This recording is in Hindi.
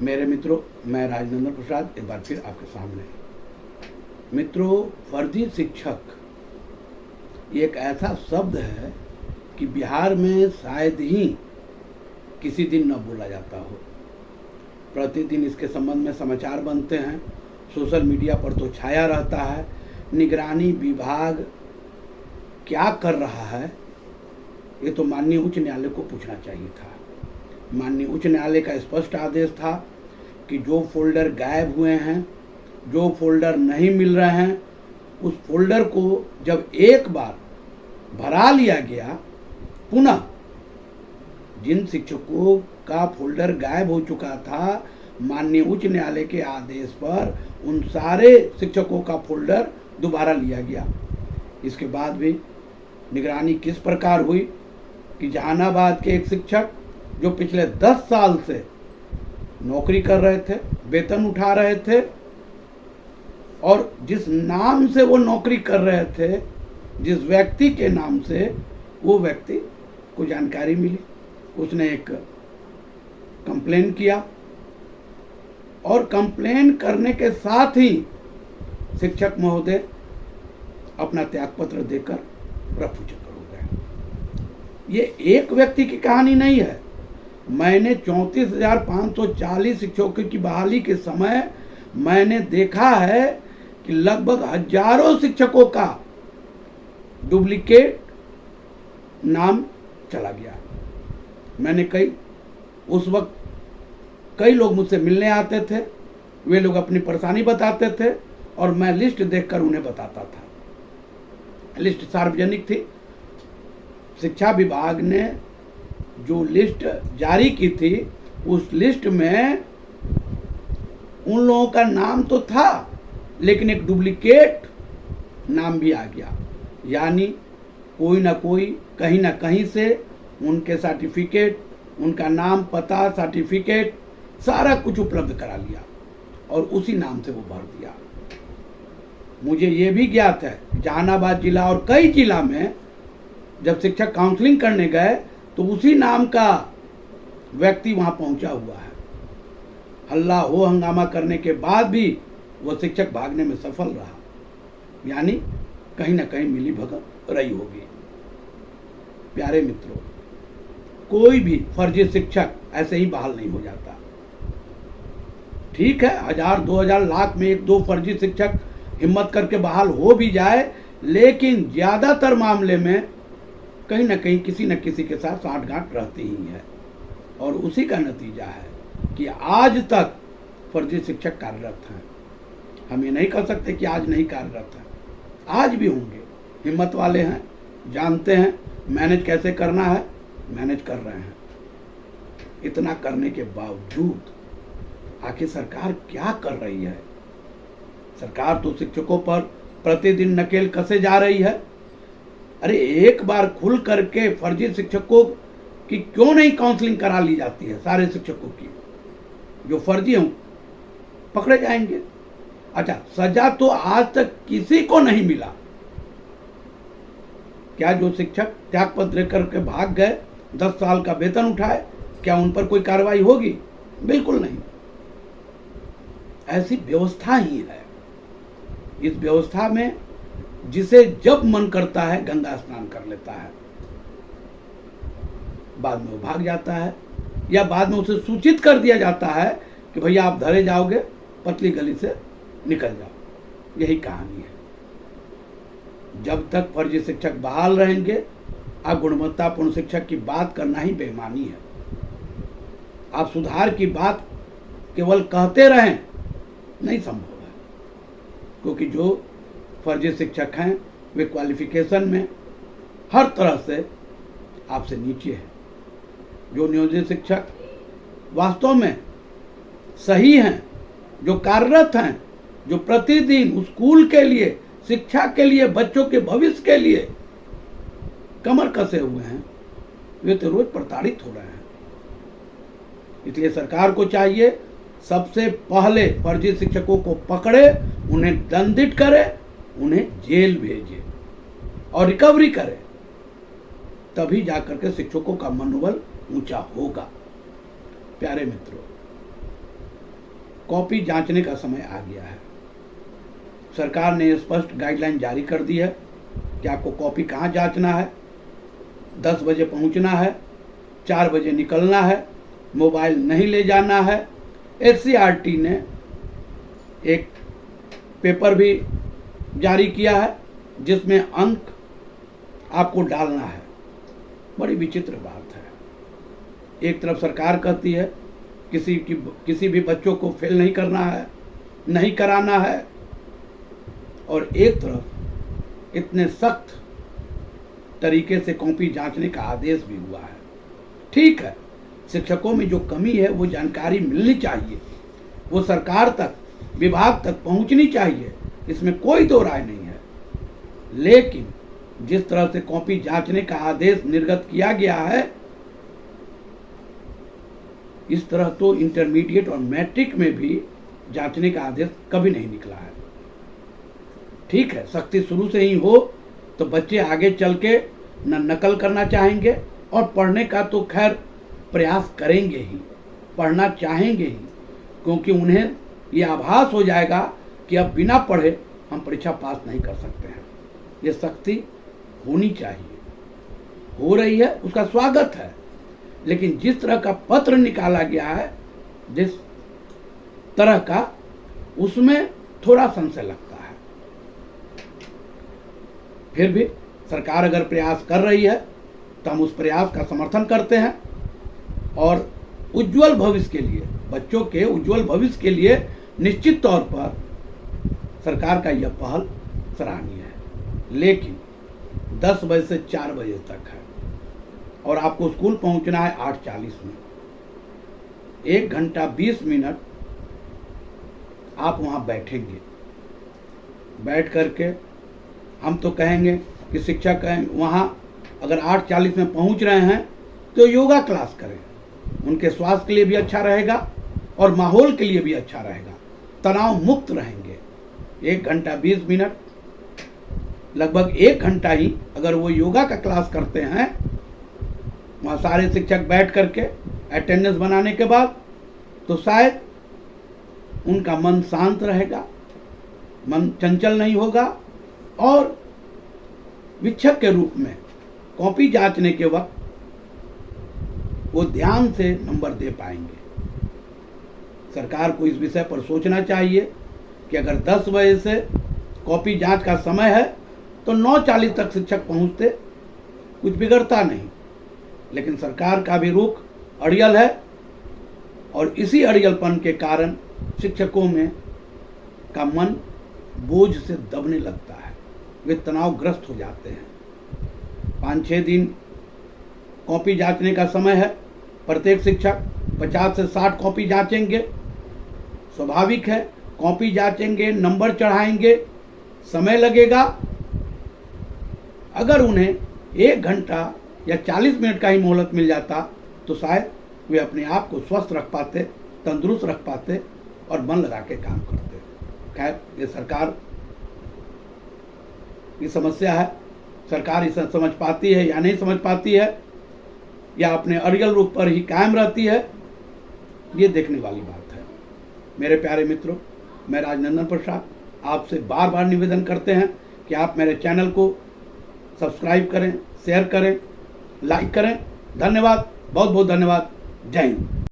मेरे मित्रों, मैं राजनंदन प्रसाद एक बार फिर आपके सामने। मित्रों, फर्जी शिक्षक ये एक ऐसा शब्द है कि बिहार में शायद ही किसी दिन न बोला जाता हो। प्रतिदिन इसके संबंध में समाचार बनते हैं, सोशल मीडिया पर तो छाया रहता है। निगरानी विभाग क्या कर रहा है, ये तो माननीय उच्च न्यायालय को पूछना चाहिए था। माननीय उच्च न्यायालय का स्पष्ट आदेश था कि जो फोल्डर गायब हुए हैं, जो फोल्डर नहीं मिल रहे हैं, उस फोल्डर को जब एक बार भरा लिया गया, पुनः जिन शिक्षकों का फोल्डर गायब हो चुका था, माननीय उच्च न्यायालय के आदेश पर उन सारे शिक्षकों का फोल्डर दोबारा लिया गया। इसके बाद भी निगरानी किस प्रकार हुई कि जहानाबाद के एक शिक्षक जो पिछले 10 साल से नौकरी कर रहे थे, वेतन उठा रहे थे, और जिस नाम से वो नौकरी कर रहे थे, जिस व्यक्ति के नाम से, वो व्यक्ति को जानकारी मिली, उसने एक कंप्लेन किया और कंप्लेन करने के साथ ही शिक्षक महोदय अपना त्यागपत्र देकर रफूचक्कर हो गए। ये एक व्यक्ति की कहानी नहीं है। मैंने 34,540 शिक्षकों की बहाली के समय मैंने देखा है कि लगभग हजारों शिक्षकों का डुप्लीकेट नाम चला गया। मैंने उस वक्त कई लोग मुझसे मिलने आते थे, वे लोग अपनी परेशानी बताते थे और मैं लिस्ट देखकर उन्हें बताता था। लिस्ट सार्वजनिक थी। शिक्षा विभाग ने जो लिस्ट जारी की थी, उस लिस्ट में उन लोगों का नाम तो था, लेकिन एक डुप्लीकेट नाम भी आ गया। यानी कोई ना कोई कहीं ना कहीं से उनके सर्टिफिकेट, उनका नाम, पता, सर्टिफिकेट सारा कुछ उपलब्ध करा लिया और उसी नाम से वो भर दिया। मुझे ये भी ज्ञात है, जहानाबाद जिला और कई जिला में जब शिक्षक काउंसलिंग करने गए तो उसी नाम का व्यक्ति वहां पहुंचा हुआ है। हल्ला हो हंगामा करने के बाद भी वो शिक्षक भागने में सफल रहा। यानी कहीं ना कहीं मिली भगत रही होगी। प्यारे मित्रों, कोई भी फर्जी शिक्षक ऐसे ही बहाल नहीं हो जाता। ठीक है, 1000, 2000, लाख में 1-2 फर्जी शिक्षक हिम्मत करके बहाल हो भी जाए, लेकिन ज्यादातर मामले में कहीं ना कहीं किसी न किसी के साथ साठगांठ रहती ही है। और उसी का नतीजा है कि आज तक फर्जी शिक्षक कार्यरत हैं। हम ये नहीं कह सकते कि आज नहीं कार्यरत हैं, आज भी होंगे। हिम्मत वाले हैं, जानते हैं मैनेज कैसे करना है, मैनेज कर रहे हैं। इतना करने के बावजूद आखिर सरकार क्या कर रही है? सरकार तो शिक्षकों पर प्रतिदिन नकेल कसे जा रही है। अरे एक बार खुल करके फर्जी शिक्षकों की क्यों नहीं काउंसलिंग करा ली जाती है? सारे शिक्षकों की जो फर्जी हों पकड़े जाएंगे। अच्छा, सजा तो आज तक किसी को नहीं मिला। क्या जो शिक्षक त्यागपत्र करके भाग गए, 10 साल का वेतन उठाए, क्या उन पर कोई कार्रवाई होगी? बिल्कुल नहीं। ऐसी व्यवस्था ही है। इस व्यवस्था में जिसे जब मन करता है गंगा स्नान कर लेता है, बाद में वो भाग जाता है, या बाद में उसे सूचित कर दिया जाता है कि भैया आप धरे जाओगे, पतली गली से निकल जाओ। यही कहानी है। जब तक फर्जी शिक्षक बहाल रहेंगे, आप गुणवत्तापूर्ण शिक्षक की बात करना ही बेईमानी है। आप सुधार की बात केवल कहते रहें, नहीं संभव है। क्योंकि जो फर्जी शिक्षक हैं वे क्वालिफिकेशन में हर तरह से आपसे नीचे हैं। जो नियोजित शिक्षक वास्तव में सही हैं, जो कार्यरत हैं, जो प्रतिदिन स्कूल के लिए, शिक्षा के लिए, बच्चों के भविष्य के लिए कमर कसे हुए हैं, वे तो रोज प्रताड़ित हो रहे हैं। इसलिए सरकार को चाहिए सबसे पहले फर्जी शिक्षकों को पकड़े, उन्हें दंडित करे, उन्हें जेल भेजे और रिकवरी करे। तभी जाकर के शिक्षकों का मनोबल ऊंचा होगा। प्यारे मित्रों, कॉपी जांचने का समय आ गया है। सरकार ने स्पष्ट गाइडलाइन जारी कर दी है कि आपको कॉपी कहाँ जांचना है, 10 बजे पहुंचना है, 4 बजे निकलना है, मोबाइल नहीं ले जाना है। एससीईआरटी ने एक पेपर भी जारी किया है जिसमें अंक आपको डालना है। बड़ी विचित्र बात है। एक तरफ सरकार कहती है किसी भी बच्चों को फेल नहीं करना है, नहीं कराना है, और एक तरफ इतने सख्त तरीके से कॉपी जांचने का आदेश भी हुआ है। ठीक है, शिक्षकों में जो कमी है वो जानकारी मिलनी चाहिए, वो सरकार तक, विभाग तक पहुंचनी चाहिए, इसमें कोई दो राय नहीं है। लेकिन जिस तरह से कॉपी जांचने का आदेश निर्गत किया गया है, इस तरह तो इंटरमीडिएट और मैट्रिक में भी जांचने का आदेश कभी नहीं निकला है। ठीक है, सख्ती शुरू से ही हो तो बच्चे आगे चल के न नकल करना चाहेंगे और पढ़ने का तो खैर प्रयास करेंगे ही, पढ़ना चाहेंगे ही, क्योंकि उन्हें ये आभास हो जाएगा कि अब बिना पढ़े हम परीक्षा पास नहीं कर सकते हैं। ये सख्ती होनी चाहिए, हो रही है, उसका स्वागत है। लेकिन जिस तरह का पत्र निकाला गया है, जिस तरह का, उसमें थोड़ा संशय लगता है। फिर भी सरकार अगर प्रयास कर रही है तो हम उस प्रयास का समर्थन करते हैं और उज्जवल भविष्य के लिए, बच्चों के उज्जवल भविष्य के लिए निश्चित तौर पर सरकार का यह पहल सराहनीय है। लेकिन 10 बजे से 4 बजे तक है और आपको स्कूल पहुंचना है 8:40 में। 1 घंटा 20 मिनट आप वहां बैठेंगे। बैठ करके हम तो कहेंगे कि शिक्षक वहां अगर 8:40 में पहुंच रहे हैं तो योगा क्लास करें, उनके स्वास्थ्य के लिए भी अच्छा रहेगा और माहौल के लिए भी अच्छा रहेगा, तनाव मुक्त रहेंगे। 1 घंटा 20 मिनट, लगभग 1 घंटा ही अगर वो योगा का क्लास करते हैं, वहाँ सारे शिक्षक बैठ करके अटेंडेंस बनाने के बाद, तो शायद उनका मन शांत रहेगा, मन चंचल नहीं होगा और शिक्षक के रूप में कॉपी जांचने के वक्त वो ध्यान से नंबर दे पाएंगे। सरकार को इस विषय पर सोचना चाहिए कि अगर 10 बजे से कॉपी जांच का समय है तो 9:40 तक शिक्षक पहुंचते, कुछ बिगड़ता नहीं। लेकिन सरकार का भी रुख अड़ियल है और इसी अड़ियलपन के कारण शिक्षकों में का मन बोझ से दबने लगता है, वे तनावग्रस्त हो जाते हैं। 5-6 दिन कॉपी जांचने का समय है, प्रत्येक शिक्षक 50 से 60 कॉपी जांचेंगे। स्वाभाविक है, कॉपी जांचेंगे, नंबर चढ़ाएंगे, समय लगेगा। अगर उन्हें 1 घंटा या 40 मिनट का ही मोहलत मिल जाता तो शायद वे अपने आप को स्वस्थ रख पाते, तंदुरुस्त रख पाते और मन लगा के काम करते। खैर, ये सरकार की समस्या है, सरकार इसे समझ पाती है या नहीं समझ पाती है, या अपने अड़ियल रूप पर ही कायम रहती है, ये देखने वाली बात है। मेरे प्यारे मित्रों, मैं राजनंदन प्रसाद आपसे बार बार निवेदन करते हैं कि आप मेरे चैनल को सब्सक्राइब करें, शेयर करें, लाइक करें। धन्यवाद, बहुत बहुत धन्यवाद। जय हिंद।